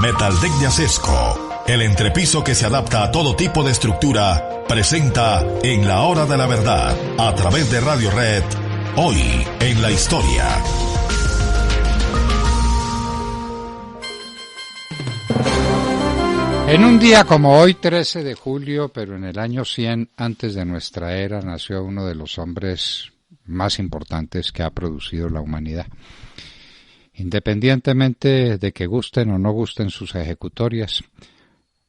Metaldeck de Acesco, el entrepiso que se adapta a todo tipo de estructura, presenta En la Hora de la Verdad, a través de Radio Red, hoy en la historia. En un día como hoy, 13 de julio, pero en el año 100 antes de nuestra era, nació uno de los hombres más importantes que ha producido la humanidad. Independientemente de que gusten o no gusten sus ejecutorias,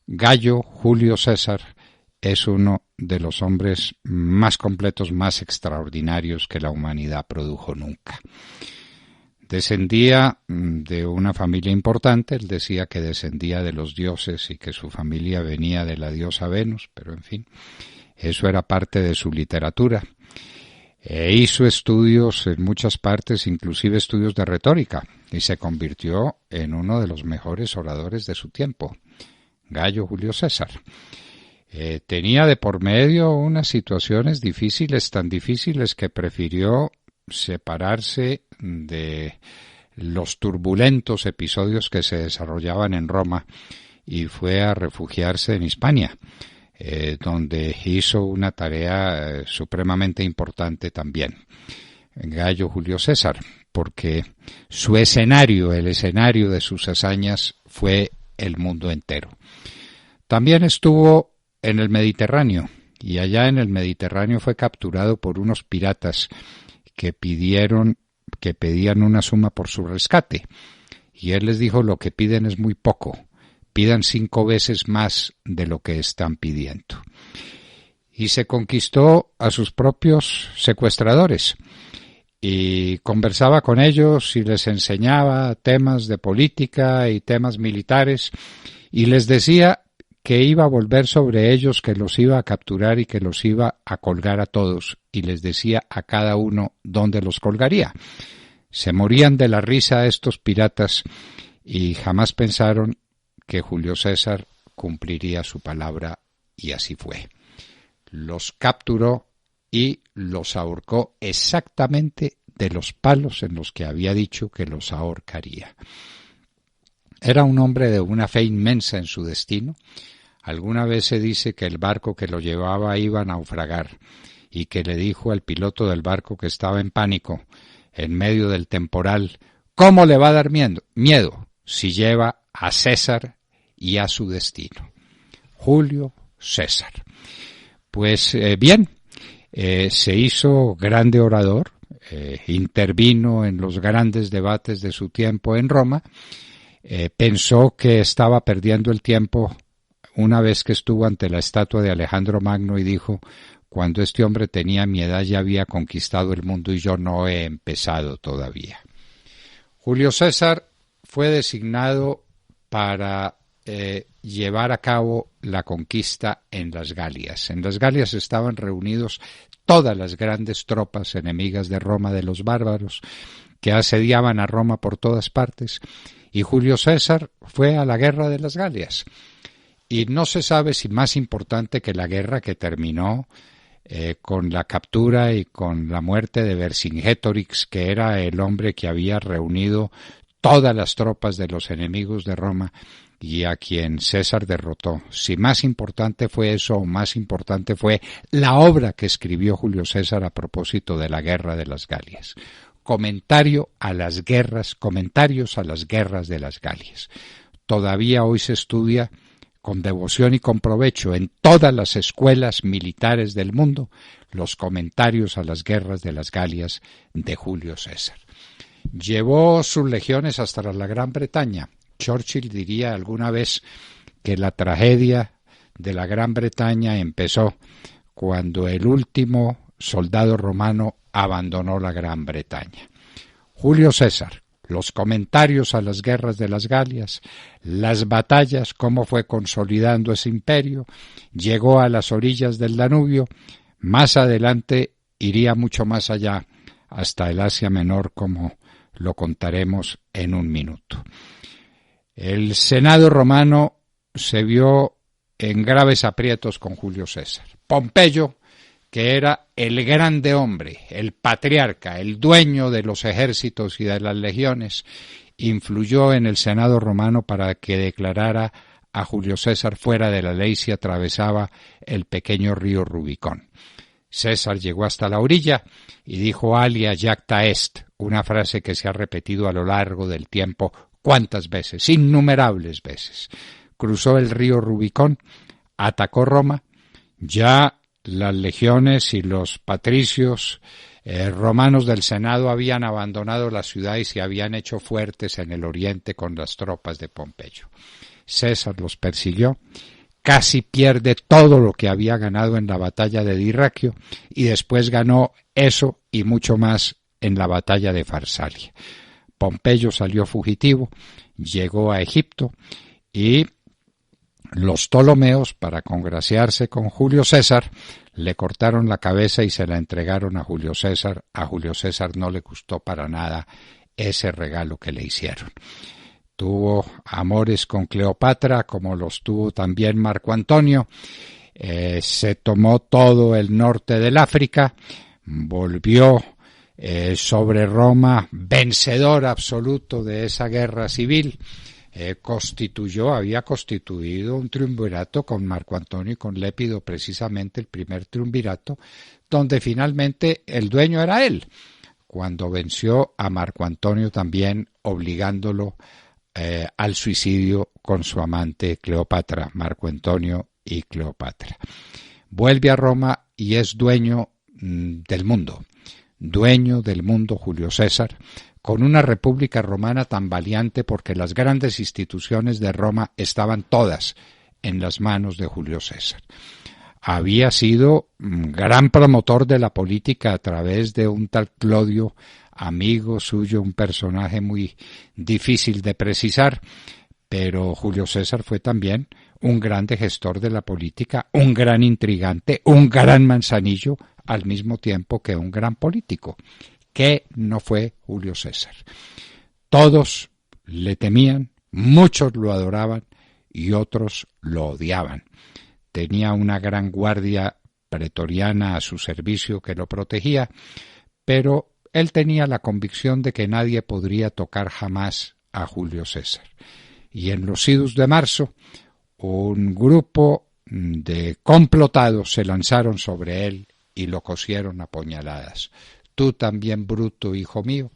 Gayo Julio César es uno de los hombres más completos, más extraordinarios que la humanidad produjo nunca. Descendía de una familia importante, él decía que descendía de los dioses y que su familia venía de la diosa Venus, pero en fin, eso era parte de su literatura. Hizo estudios en muchas partes, inclusive estudios de retórica, y se convirtió en uno de los mejores oradores de su tiempo, Gayo Julio César. Tenía de por medio unas situaciones difíciles, tan difíciles que prefirió separarse de los turbulentos episodios que se desarrollaban en Roma y fue a refugiarse en Hispania, donde hizo una tarea supremamente importante también, Gayo Julio César, porque su escenario, el escenario de sus hazañas fue el mundo entero. También estuvo en el Mediterráneo, y allá en el Mediterráneo fue capturado por unos piratas que pedían una suma por su rescate, y él les dijo: lo que piden es muy poco, pidan 5 veces más de lo que están pidiendo. Y se conquistó a sus propios secuestradores, y conversaba con ellos y les enseñaba temas de política y temas militares, y les decía que iba a volver sobre ellos, que los iba a capturar y que los iba a colgar a todos, y les decía a cada uno dónde los colgaría. Se morían de la risa estos piratas y jamás pensaron que Julio César cumpliría su palabra, y así fue. Los capturó y los ahorcó exactamente de los palos en los que había dicho que los ahorcaría. Era un hombre de una fe inmensa en su destino. Alguna vez se dice que el barco que lo llevaba iba a naufragar y que le dijo al piloto del barco, que estaba en pánico en medio del temporal: ¿cómo le va a dar miedo si lleva a César y a su destino? Julio César. Pues bien, se hizo grande orador, intervino en los grandes debates de su tiempo en Roma, pensó que estaba perdiendo el tiempo una vez que estuvo ante la estatua de Alejandro Magno y dijo: cuando este hombre tenía mi edad ya había conquistado el mundo y yo no he empezado todavía. Julio César fue designado para llevar a cabo la conquista en las Galias. En las Galias estaban reunidos todas las grandes tropas enemigas de Roma, de los bárbaros, que asediaban a Roma por todas partes, y Julio César fue a la guerra de las Galias. Y no se sabe si más importante que la guerra que terminó con la captura y con la muerte de Vercingétorix, que era el hombre que había reunido todas las tropas de los enemigos de Roma y a quien César derrotó. Si más importante fue eso o más importante fue la obra que escribió Julio César a propósito de la guerra de las Galias. Comentarios a las guerras de las Galias. Todavía hoy se estudia con devoción y con provecho en todas las escuelas militares del mundo los comentarios a las guerras de las Galias de Julio César. Llevó sus legiones hasta la Gran Bretaña. Churchill diría alguna vez que la tragedia de la Gran Bretaña empezó cuando el último soldado romano abandonó la Gran Bretaña. Julio César, los comentarios a las guerras de las Galias, las batallas, cómo fue consolidando ese imperio, llegó a las orillas del Danubio, más adelante iría mucho más allá, hasta el Asia Menor, como lo contaremos en un minuto. El Senado romano se vio en graves aprietos con Julio César. Pompeyo, que era el grande hombre, el patriarca, el dueño de los ejércitos y de las legiones, influyó en el Senado romano para que declarara a Julio César fuera de la ley si atravesaba el pequeño río Rubicón. César llegó hasta la orilla y dijo alia jacta est, una frase que se ha repetido a lo largo del tiempo ¿cuántas veces? Innumerables veces. Cruzó el río Rubicón, atacó Roma, ya las legiones y los patricios romanos del Senado habían abandonado la ciudad y se habían hecho fuertes en el oriente con las tropas de Pompeyo. César los persiguió, casi pierde todo lo que había ganado en la batalla de Dyrraquio y después ganó eso y mucho más en la batalla de Farsalia. Pompeyo salió fugitivo, llegó a Egipto y los Ptolomeos, para congraciarse con Julio César, le cortaron la cabeza y se la entregaron a Julio César. A Julio César no le gustó para nada ese regalo que le hicieron. Tuvo amores con Cleopatra, como los tuvo también Marco Antonio. Se tomó todo el norte del África, volvió sobre Roma, vencedor absoluto de esa guerra civil. Había constituido un triunvirato con Marco Antonio y con Lépido, precisamente el primer triunvirato, donde finalmente el dueño era él, cuando venció a Marco Antonio también obligándolo al suicidio con su amante Cleopatra, Marco Antonio y Cleopatra. Vuelve a Roma y es dueño del mundo Julio César, con una república romana tambaleante porque las grandes instituciones de Roma estaban todas en las manos de Julio César. Había sido gran promotor de la política a través de un tal Clodio, amigo suyo, un personaje muy difícil de precisar, pero Julio César fue también un grande gestor de la política, un gran intrigante, un gran manzanillo, al mismo tiempo que un gran político. ¿Qué no fue Julio César? Todos le temían, muchos lo adoraban y otros lo odiaban. Tenía una gran guardia pretoriana a su servicio que lo protegía, pero él tenía la convicción de que nadie podría tocar jamás a Julio César. Y en los idus de marzo, un grupo de complotados se lanzaron sobre él y lo cosieron a puñaladas. Tú también, Bruto, hijo mío,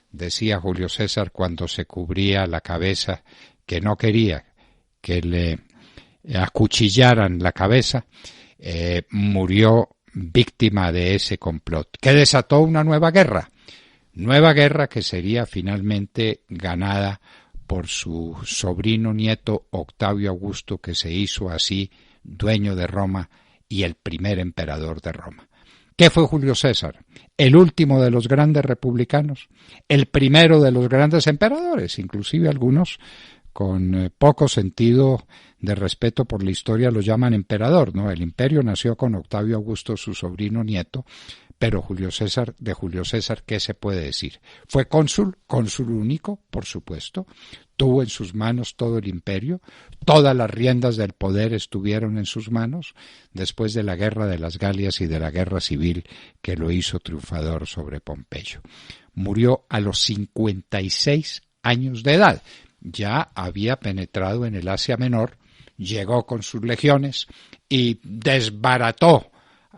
decía Julio César cuando se cubría la cabeza, que no quería que le acuchillaran la cabeza, murió víctima de ese complot, que desató una nueva guerra que sería finalmente ganada por su sobrino nieto Octavio Augusto, que se hizo así dueño de Roma y el primer emperador de Roma. ¿Qué fue Julio César? El último de los grandes republicanos, el primero de los grandes emperadores, inclusive algunos con poco sentido de respeto por la historia lo llaman emperador, ¿no? El imperio nació con Octavio Augusto, su sobrino nieto, pero de Julio César, ¿qué se puede decir? Fue cónsul único, por supuesto, tuvo en sus manos todo el imperio, todas las riendas del poder estuvieron en sus manos, después de la guerra de las Galias y de la guerra civil que lo hizo triunfador sobre Pompeyo. Murió a los 56 años de edad, ya había penetrado en el Asia Menor, llegó con sus legiones y desbarató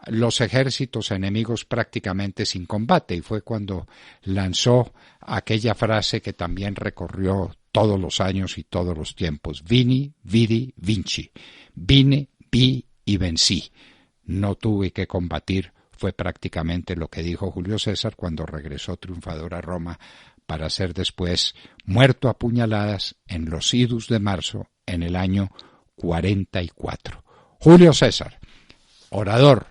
los ejércitos enemigos prácticamente sin combate, y fue cuando lanzó aquella frase que también recorrió todos los años y todos los tiempos: Vini, vidi, vinci. Vine, vi y vencí. No tuve que combatir, fue prácticamente lo que dijo Julio César cuando regresó triunfador a Roma para ser después muerto a puñaladas en los idus de marzo en el año 44. Julio César, orador,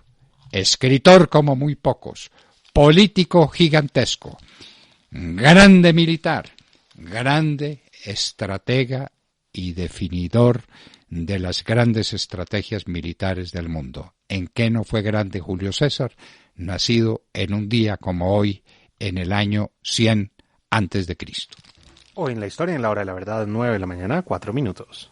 escritor como muy pocos, político gigantesco, grande militar, grande estratega y definidor de las grandes estrategias militares del mundo. ¿En qué no fue grande Julio César? Nacido en un día como hoy, en el año 100 antes de Cristo. Hoy en la historia, en la hora de la verdad, 9 de la mañana, 4 minutos.